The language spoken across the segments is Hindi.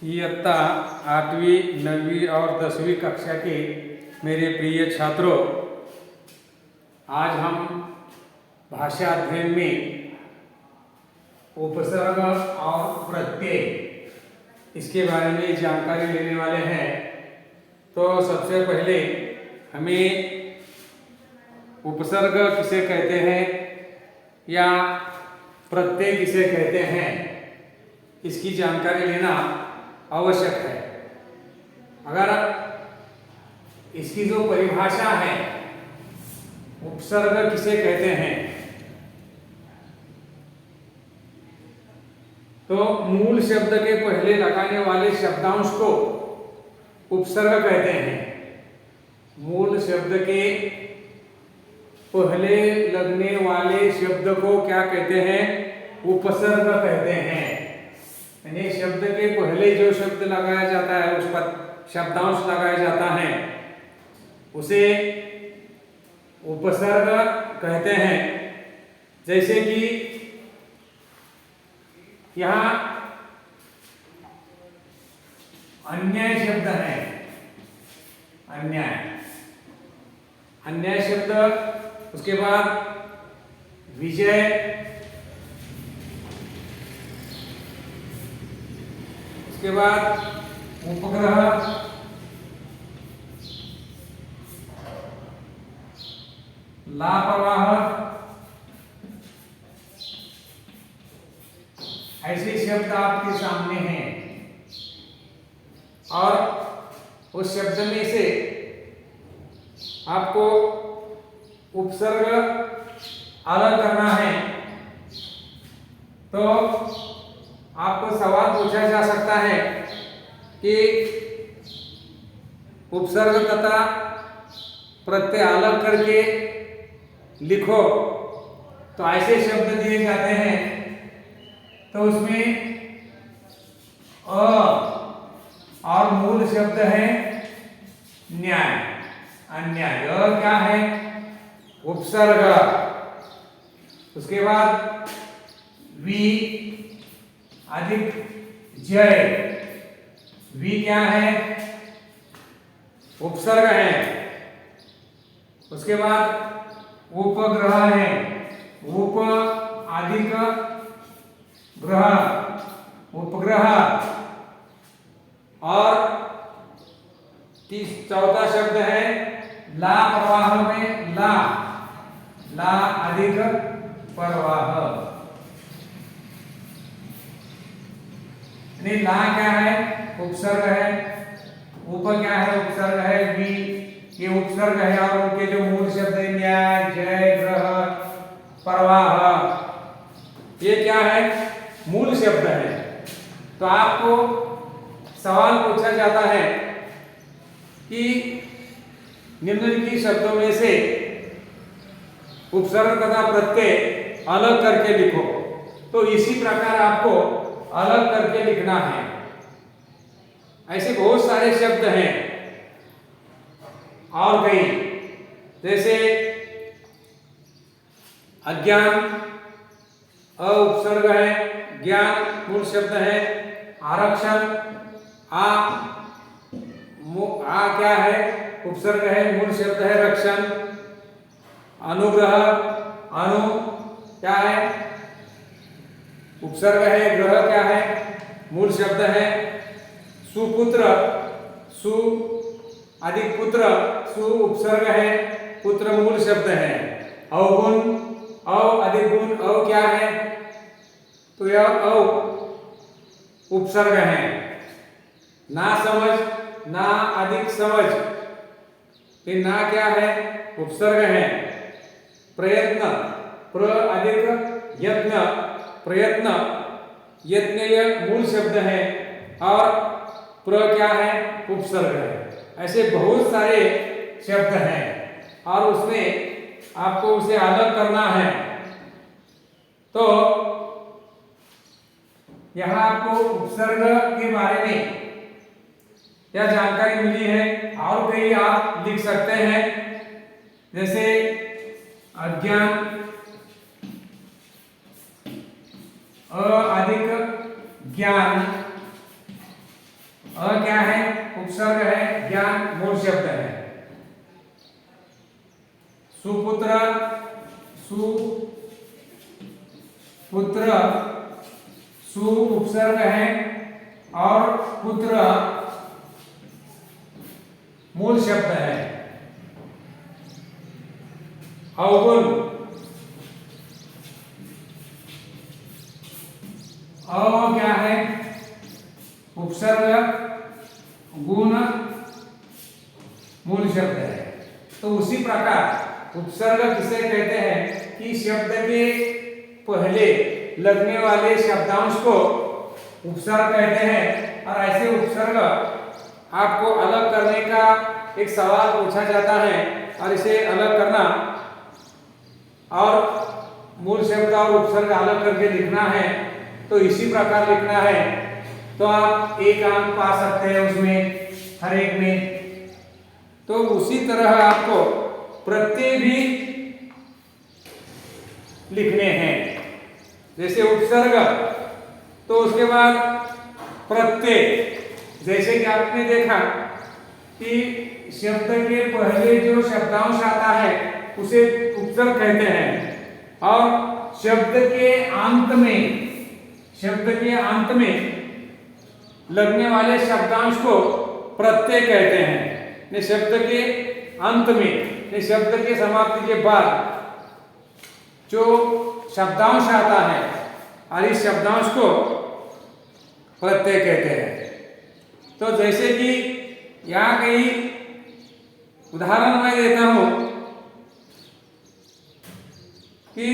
इयत्ता 8वीं 9वीं और 10वीं कक्षा के मेरे प्रिय छात्रों, आज हम भाषा अध्ययन में उपसर्ग और प्रत्यय इसके बारे में जानकारी लेने वाले हैं। तो सबसे पहले हमें उपसर्ग किसे कहते हैं या प्रत्यय किसे कहते हैं, इसकी जानकारी लेना आवश्यक है। अगर इसकी जो परिभाषा है, उपसर्ग किसे कहते हैं, तो मूल शब्द के पहले लगाने वाले शब्दांश को उपसर्ग कहते हैं। मूल शब्द के पहले लगने वाले शब्द को क्या कहते हैं? उपसर्ग कहते हैं। यानी शब्द के पहले जो शब्द लगाया जाता है, उस पर शब्दांश लगाया जाता है, उसे उपसर्ग कहते हैं। जैसे कि यहाँ अन्याय शब्द है, अन्याय अन्याय शब्द, उसके बाद विजय, उसके बाद उपग्रह, लापरवाह, ऐसे शब्द आपके सामने हैं। और उस शब्द में से आपको उपसर्ग अलग करना है, तो आपको सवाल पूछा जा सकता है कि उपसर्ग तथा प्रत्यय अलग करके लिखो। तो ऐसे शब्द दिए जाते हैं, तो उसमें अ और मूल शब्द है न्याय, अन्याय। अ क्या है? उपसर्ग। उसके बाद वी अधिक जय, वी क्या है? उपसर्ग है। उसके बाद उपग्रह है, उप अधिक ग्रह, उपग्रह। और चौथा शब्द है लापरवाह में ला, ला अधिक परवाह। नहीं, ला क्या है? उपसर्ग है। उप क्या है? उपसर्ग है। वी ये उपसर्ग है, और उनके जो मूल शब्द है न्याय, जय, ग्रह, परवाह, ये क्या है? मूल शब्द है। तो आपको सवाल पूछा जाता है कि निम्नलिखित शब्दों में से उपसर्ग तथा प्रत्यय अलग करके लिखो। तो इसी प्रकार आपको अलग करके लिखना है। ऐसे बहुत सारे शब्द हैं और कई, जैसे अज्ञान, अ उपसर्ग है, ज्ञान मूल शब्द है, आरक्षण, आ क्या है? उपसर्ग है, मूल शब्द है रक्षण, अनुग्रह, अनु क्या है? उपसर्ग है, ग्रह क्या है? मूल शब्द है, सुपुत्र, सु अधिक पुत्र, सु उपसर्ग है, पुत्र मूल शब्द है, अवगुण, अव अधिक गुण, अव क्या है? तो यह अव उपसर्ग है। ना समझ, ना अधिक समझ, ये ना क्या है? उपसर्ग है। प्रयत्न, प्र अधिक यत्न, प्रयत्न, यत्न यह मूल शब्द है, और प्र क्या है? उपसर्ग है। ऐसे बहुत सारे शब्द हैं, और उसमें आपको उसे अलग करना है। तो यहाँ आपको उपसर्ग के बारे में क्या जानकारी मिली है, और कई आप लिख सकते हैं। जैसे अज्ञान, अधिक ज्ञान, उपसर्ग है, ज्ञान मूल शब्द है। सुपुत्र, सुपुत्र, सु उपसर्ग है और पुत्र मूल शब्द है। अवगुण, अव क्या है? उपसर्ग, गुण मूल शब्द है। तो उसी प्रकार उपसर्ग किसे कहते हैं कि शब्द के पहले लगने वाले शब्दांश को उपसर्ग कहते हैं। और ऐसे उपसर्ग आपको अलग करने का एक सवाल पूछा जाता है और इसे अलग करना और मूल शब्द और उपसर्ग अलग करके लिखना है। तो इसी प्रकार लिखना है तो आप 1 अंक पा सकते हैं उसमें, हर एक में। तो उसी तरह आपको प्रत्यय भी लिखने हैं। जैसे उपसर्ग तो उसके बाद प्रत्यय, जैसे कि आपने देखा कि शब्द के पहले जो शब्दांश आता है उसे उपसर्ग कहते हैं और शब्द के अंत में लगने वाले शब्दांश को प्रत्यय कहते हैं। शब्द के अंत में, शब्द के समाप्ति के बाद जो शब्दांश आता है और इस शब्दांश को प्रत्यय कहते हैं। तो जैसे कि यहाँ कई उदाहरण मैं देता हूं कि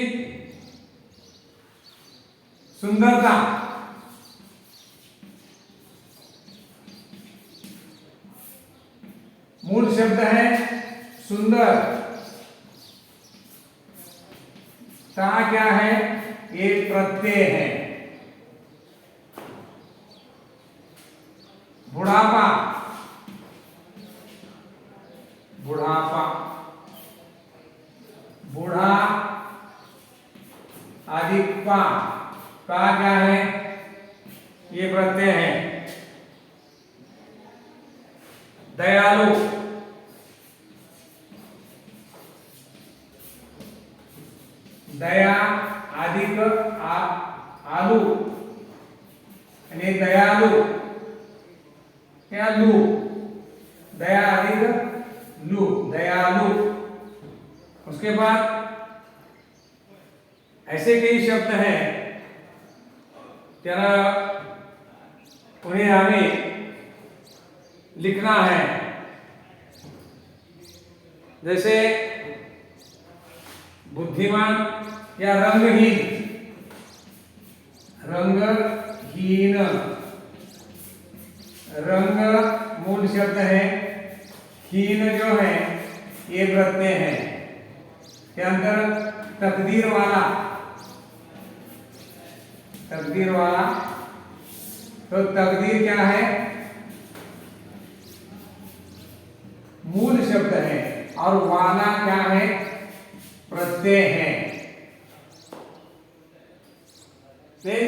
सुंदरता, मूल शब्द है सुंदर, ता क्या है? एक प्रत्यय है। बुढ़ापा, बुढ़ापा, बूढ़ा अधिक पा, का क्या है? ये प्रत्यय है। दयालु, दया अधिक आलू, यानी दयालु क्या? लू, दया अधिक लू, दयालु। उसके बाद ऐसे कई शब्द हैं जरा उन्हें हमें लिखना है। जैसे बुद्धिमान या रंगहीन, रंगहीन, रंग मूल शब्द है, हीन जो है ये प्रत्यय है। के अंदर तकदीर वाला, तकदीर वाला, तो तकदीर क्या है? मूल शब्द है और वाला क्या है? प्रत्यय है।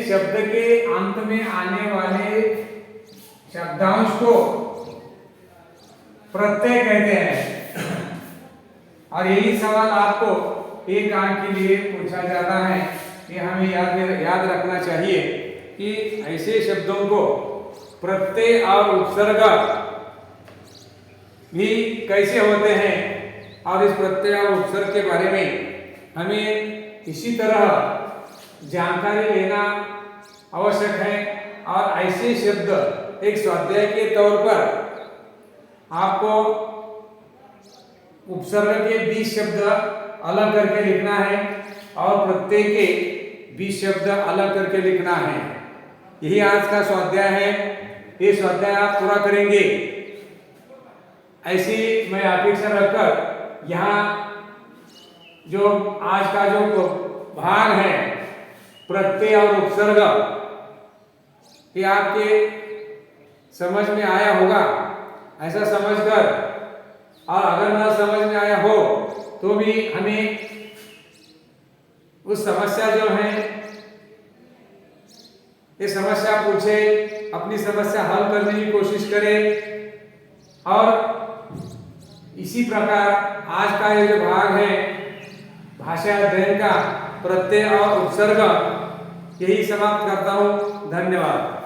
शब्द के अंत में आने वाले शब्दांश को प्रत्यय कहते हैं। और यही सवाल आपको 1 अंक के लिए पूछा जाता है। ये हमें याद रखना चाहिए कि ऐसे शब्दों को प्रत्यय और उपसर्ग भी कैसे होते हैं और इस प्रत्यय और उपसर्ग के बारे में हमें इसी तरह जानकारी लेना आवश्यक है। और ऐसे शब्द एक स्वाध्याय के तौर पर आपको उपसर्ग के 20 शब्द अलग करके लिखना है और प्रत्यय के 20 शब्द अलग करके लिखना है। यही आज का स्वाध्याय है। ये स्वाध्याय आप पूरा करेंगे ऐसी मैं अपेक्षा रखकर यहाँ जो आज का जो भाग है प्रत्यय और उपसर्ग, ये आपके समझ में आया होगा ऐसा समझकर, और अगर ना समझ में आया हो तो भी हमें उस समस्या जो है ये समस्या पूछे, अपनी समस्या हल करने की कोशिश करें। और इसी प्रकार आज का ये जो भाग है भाषा अध्ययन का प्रत्यय और उपसर्ग यही समाप्त करता हूँ। धन्यवाद।